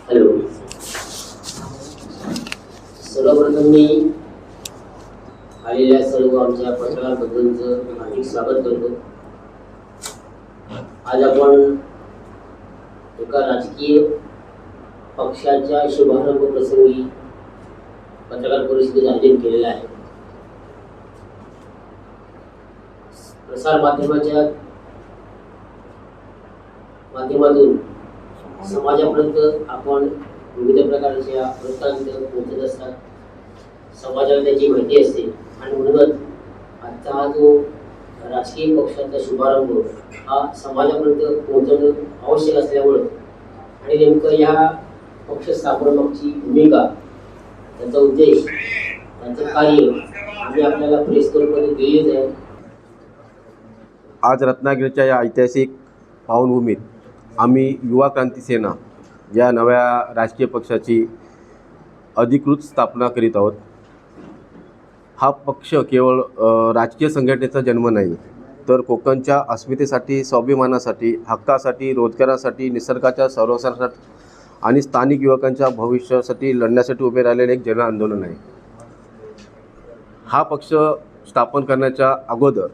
Hello. सर्वप्रथम मी आलेल्या सर्व आमच्या पत्रकार बंधूंचं हार्दिक स्वागत करतो. आज आपण एका राजकीय पक्षाच्या शुभारंभ प्रसंगी पत्रकार परिषदेचं आयोजन केलेलं आहे. प्रसार माध्यमाच्या माध्यमातून समाजापर्यंत आपण विविध प्रकारच्या वृत्तांत पोहोचत असतात. समाजाला त्याची माहिती असते आणि म्हणूनच आजचा हा जो राजकीय पक्षाचा शुभारंभ हा समाजापर्यंत पोहोचणं आवश्यक असल्यामुळं आणि नेमकं या पक्ष स्थापनेमागची भूमिका, त्याचा उद्देश, त्याचं कार्य आम्ही आपल्याला प्रेसकरूमध्ये दिलेच आहे. आज रत्नागिरीच्या या ऐतिहासिक पावनभूमीत आम्ही युवा क्रांती सेना या नव्या राजकीय पक्षाची अधिकृत स्थापना करीत आहोत. हा पक्ष केवळ राजकीय संघटनेचा जन्म नाही, तर कोकणच्या अस्मितेसाठी, स्वाभिमानासाठी, हक्कासाठी, रोजगारासाठी, निसर्गाच्या संरक्षणासाठी आणि स्थानिक युवकांच्या भविष्यासाठी लढण्यासाठी उभे राहिलेले एक जन आंदोलन आहे. हा पक्ष स्थापन करण्याच्या अगोदर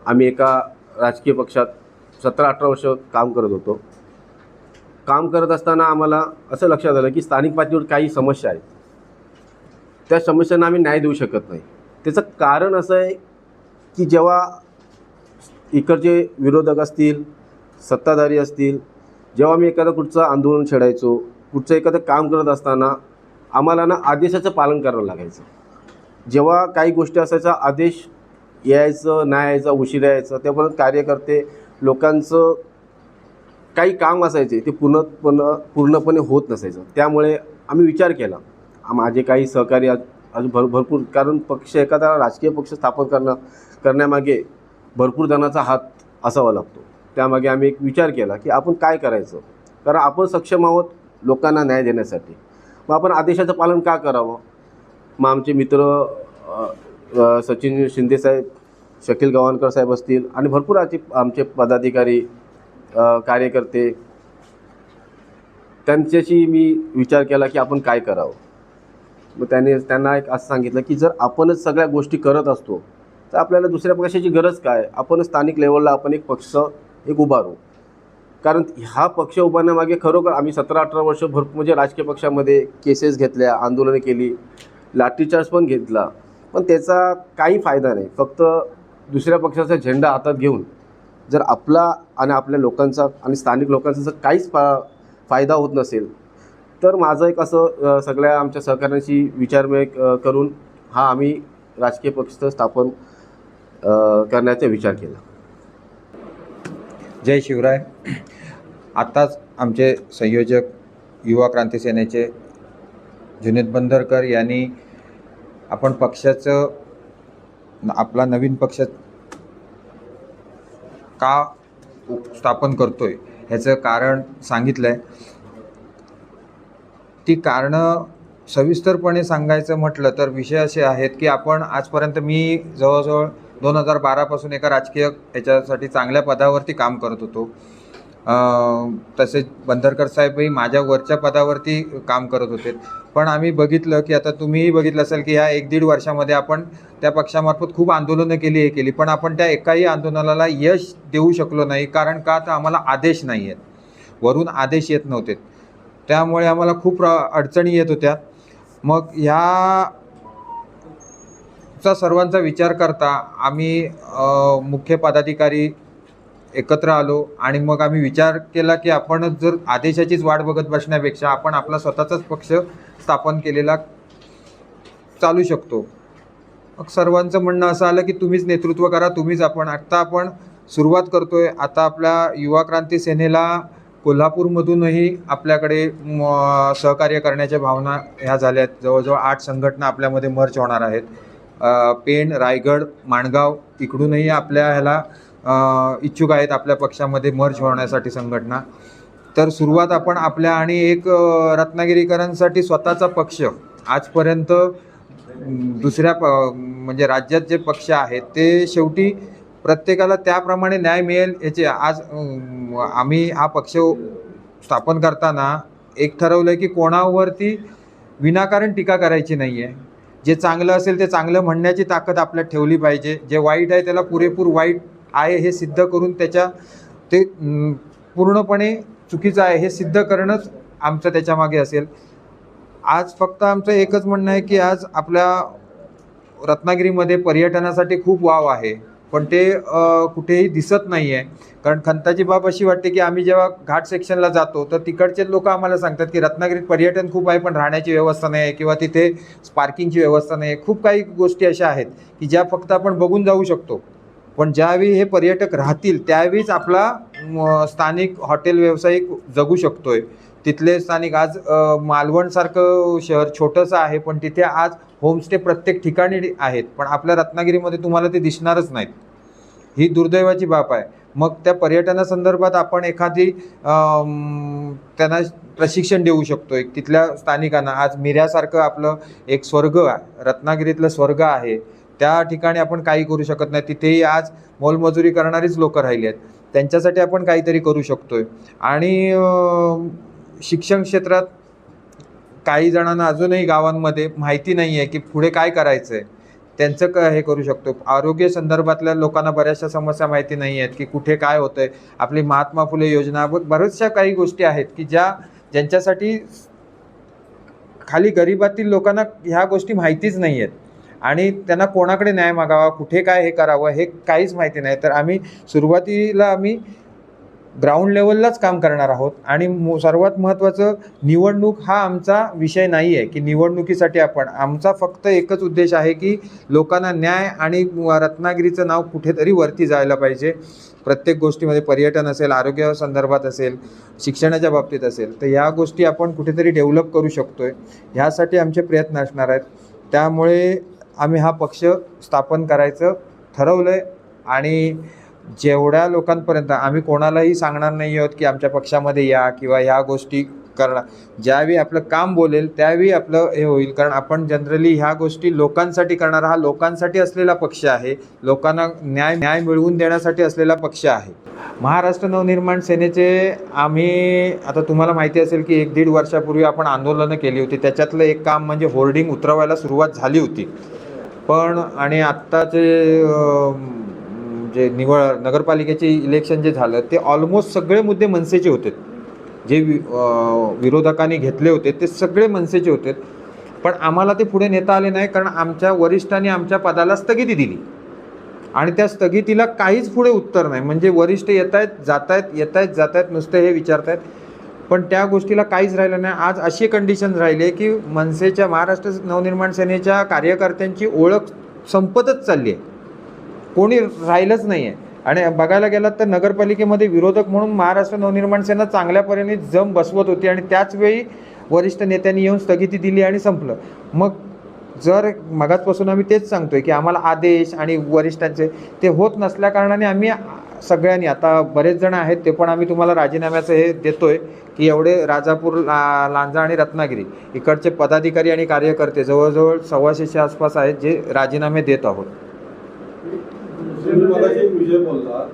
आम्ही एका राजकीय पक्षात 17-18 वर्ष काम करत होतो. काम करत असताना आम्हाला असं लक्षात आलं की स्थानिक पातळीवर काही समस्या आहेत. त्या समस्यांना आम्ही न्याय देऊ शकत नाही. त्याचं कारण असं आहे की जेव्हा इकडचे विरोधक असतील, सत्ताधारी असतील, जेव्हा आम्ही एखादं कुठचं आंदोलन छेडायचो, कुठचं एखादं काम करत असताना आम्हाला ना आदेशाचं पालन करावं लागायचं. जेव्हा काही गोष्टी असायचा, आदेश यायचं नाही यायचं, उशिरा यायचं, त्यापर्यंत कार्यकर्ते लोकांचं काही काम असायचे ते पूर्णपणे होत नसायचं. त्यामुळे आम्ही विचार केला, माझे काही सहकारी अजून भरपूर, कारण पक्ष, एखादा राजकीय पक्ष स्थापन करण्यामागे भरपूर जणांचा हात असावा लागतो. त्यामागे आम्ही एक विचार केला की आपण काय करायचं, कारण आपण सक्षम आहोत लोकांना न्याय देण्यासाठी. मग आपण आदेशाचं पालन का करावं. मग आमचे मित्र सचिन शिंदेसाहेब, शकील गव्हाणकर साहेब असतील आणि भरपूर आमचे पदाधिकारी, कार्यकर्ते, त्यांच्याशी मी विचार केला की आपण काय करावं. मग त्यांना एक असं सांगितलं की जर आपणच सगळ्या गोष्टी करत असतो तर आपल्याला दुसऱ्या पक्षाची गरज काय. आपण स्थानिक लेवलला आपण एक पक्ष उभारू. कारण हा पक्ष उभारण्यामागे खरोखर आम्ही 17-18 वर्ष भरपूर म्हणजे राजकीय पक्षामध्ये केसेस घेतल्या, आंदोलनं केली, लाठीचार्ज पण घेतला, पण त्याचा काही फायदा नाही. फक्त दुसऱ्या पक्षाचा झेंडा हातात घेऊन जर आपला आणि आपल्या लोकांचा आणि स्थानिक लोकांचा जर काहीच फायदा होत नसेल, तर माझं एक असं सगळ्या आमच्या सहकाऱ्यांशी विचारविनिमय करून हा आम्ही राजकीय पक्ष स्थापन करण्याचा विचार केला. जय शिवराय. आत्ताच आमचे संयोजक युवा क्रांती सेनेचे जुनेद बंदरकर यांनी आपण पक्षाचं, आपला नवीन पक्ष का स्थापन करतोय ह्याचं कारण सांगितलं आहे. ती कारणं सविस्तरपणे सांगायचं म्हटलं तर विषय असे आहेत की आपण आजपर्यंत, मी जवळजवळ 2012 एका राजकीय ह्याच्यासाठी चांगल्या पदावरती काम करत होतो. तसेच बंदरकर साहेबही माझ्या वरच्या पदावरती काम करत होते. पण आम्ही बघितलं की आता तुम्हीही बघितलं असेल की ह्या 1-1.5 वर्षामध्ये आपण त्या पक्षामार्फत खूप आंदोलनं केली, पण आपण त्या एकाही आंदोलनाला यश देऊ शकलो नाही. कारण का, तर आम्हाला आदेश नाही आहेत, वरून आदेश येत नव्हते. त्यामुळे आम्हाला खूप अडचणी येत होत्या. मग ह्याचा सर्वांचा विचार करता आम्ही मुख्य पदाधिकारी एकत्र आलो आणि मग आम्ही विचार केला की आपण जर आदेशाचीच वाट बघत बसण्यापेक्षा आपण आपला स्वतःचाच पक्ष स्थापन केलेला चालू शकतो. मग सर्वांचं म्हणणं असं आलं की तुम्हीच नेतृत्व करा, तुम्हीच. आपण सुरुवात करतोय. आता आपल्या युवा क्रांती सेनेला कोल्हापूरमधूनही आपल्याकडे सहकार्य करण्याच्या भावना ह्या झाल्यात. जवळजवळ 8 संघटना आपल्यामध्ये मर्ज होणार आहेत. पेण, रायगड, माणगाव इकडूनही आपल्या ह्याला इच्छुक आहेत आपल्या पक्षामध्ये मर्ज होण्यासाठी संघटना. तर सुरुवात आपण आपल्या आणि एक रत्नागिरीकरांसाठी स्वतःचा पक्ष आजपर्यंत दुसऱ्या म्हणजे राज्यात जे पक्ष आहेत ते शेवटी प्रत्येकाला त्याप्रमाणे न्याय मिळेल याचे आज आम्ही हा पक्ष स्थापन करताना एक ठरवलं की कोणावरती विनाकारण टीका करायची नाही आहे. जे चांगलं असेल ते चांगलं म्हणण्याची ताकद आपल्यात ठेवली पाहिजे. जे वाईट आहे त्याला पुरेपूर वाईट आहे हे सिद्ध करून ते पूर्णपणे चुकीचं आहे हे सिद्ध करणंच आमचं त्याच्यामागे असेल. आज फक्त आमचं एकच म्हणणं आहे की आज आपल्या रत्नागिरीमध्ये पर्यटनासाठी खूप वाव आहे, पण ते कुठेही दिसत नाही आहे. कारण खंताची बाब अशी वाटते की आम्ही जेव्हा घाट सेक्शनला जातो तर तिकडचे लोक आम्हाला सांगतात की रत्नागिरीत पर्यटन खूप आहे पण राहण्याची व्यवस्था नाही आहे किंवा तिथे पार्किंगची व्यवस्था नाही आहे. खूप काही गोष्टी अशा आहेत की ज्या फक्त आपण बघून जाऊ शकतो, पण ज्यावेळी हे पर्यटक राहतील त्यावेळीच आपला स्थानिक हॉटेल व्यावसायिक जगू शकतोय. तिथले स्थानिक आज मालवणसारखं शहर छोटंसं आहे पण तिथे आज होमस्टे प्रत्येक ठिकाणी आहेत, पण आपल्या रत्नागिरीमध्ये तुम्हाला ते दिसणारच नाहीत. ही दुर्दैवाची बाब आहे. मग त्या पर्यटनासंदर्भात आपण एखादी त्यांना प्रशिक्षण देऊ शकतो एक तिथल्या स्थानिकांना. आज मिऱ्यासारखं आपलं एक स्वर्ग रत्नागिरीतलं स्वर्ग आहे, त्या ठिकाणी आपण काही करू शकत नाही. तिथेही आज मोलमजुरी करणारीच लोकं राहिली आहेत, त्यांच्यासाठी आपण काहीतरी करू शकतोय. आणि शिक्षण क्षेत्रात काही जणांना अजूनही गावांमध्ये माहिती नाही आहे की पुढे काय करायचं आहे, त्यांचं हे करू शकतो. आरोग्य संदर्भातल्या लोकांना बऱ्याचशा समस्या माहिती नाही आहेत की कुठे काय होतं आहे. आपली महात्मा फुले योजना बऱ्याचशा काही गोष्टी आहेत की ज्यांच्यासाठी खाली गरिबातील लोकांना ह्या गोष्टी माहितीच नाही आहेत आणि त्यांना कोणाकडे न्याय मागावा, कुठे काय हे करावं हे काहीच माहिती नाही. तर सुरुवातीला आम्ही ग्राउंड लेवललाच काम करणार आहोत. आणि सर्वात महत्त्वाचं, निवडणूक हा आमचा विषय नाही आहे की निवडणुकीसाठी आमचा फक्त एकच उद्देश आहे की लोकांना न्याय आणि रत्नागिरीचं नाव कुठेतरी वरती जायला पाहिजे. प्रत्येक गोष्टीमध्ये पर्यटन असेल, आरोग्य संदर्भात असेल, शिक्षणाच्या बाबतीत असेल, तर ह्या गोष्टी आपण कुठेतरी डेव्हलप करू शकतोय. ह्यासाठी आमचे प्रयत्न असणार आहेत. त्यामुळे आम्ही हा पक्ष स्थापन करायचं ठरवलं आहे. आणि जेवढ्या लोकांपर्यंत आम्ही कोणालाही सांगणार नाही आहोत की आमच्या पक्षामध्ये या किंवा ह्या गोष्टी करणार. ज्यावेळी आपलं काम बोलेल त्यावेळी आपलं हे होईल, कारण आपण जनरली ह्या गोष्टी लोकांसाठी करणारा हा लोकांसाठी असलेला पक्ष आहे. लोकांना न्याय मिळवून देण्यासाठी असलेला पक्ष आहे. महाराष्ट्र नवनिर्माण सेनेचे आम्ही आता तुम्हाला माहिती असेल की 1-1.5 वर्षापूर्वी आपण आंदोलनं केली होती. त्याच्यातलं एक काम म्हणजे होर्डिंग उतरवायला सुरुवात झाली होती. पण आणि आत्ताचे जे नगरपालिकेचे इलेक्शन जे झालं ते ऑलमोस्ट सगळे मुद्दे मनसेचे होते. जे विरोधकांनी घेतले होते ते सगळे मनसेचे होते. पण आम्हाला ते पुढे नेता आले नाही, कारण आमच्या वरिष्ठांनी आमच्या पदाला स्थगिती दिली आणि त्या स्थगितीला काहीच पुढे उत्तर नाही. म्हणजे वरिष्ठ येत आहेत जात आहेत नुसते हे विचारत आहेत, पण त्या गोष्टीला काहीच राहिलं नाही. आज अशी कंडिशन राहिली आहे की मनसेच्या, महाराष्ट्र नवनिर्माण सेनेच्या कार्यकर्त्यांची ओळख संपतच चालली आहे, कोणी राहिलंच नाही आहे. आणि बघायला गेलात तर नगरपालिकेमध्ये विरोधक म्हणून महाराष्ट्र नवनिर्माण सेना चांगल्यापरीने जम बसवत होती आणि त्याचवेळी वरिष्ठ नेत्यांनी येऊन स्थगिती दिली आणि संपलं. मग जर मगाचपासून आम्ही तेच सांगतोय की आम्हाला आदेश आणि वरिष्ठांचे ते होत नसल्याकारणाने आम्ही सगळ्यांनी, आता बरेच जण आहेत ते पण आम्ही तुम्हाला राजीनाम्याचं हे देतोय की एवढे राजापूर, लांजा आणि रत्नागिरी इकडचे पदाधिकारी आणि कार्यकर्ते जवळजवळ 125च्या आसपास आहेत जे राजीनामे देत आहोत. तुम्ही मगाशी एक विषय बोलला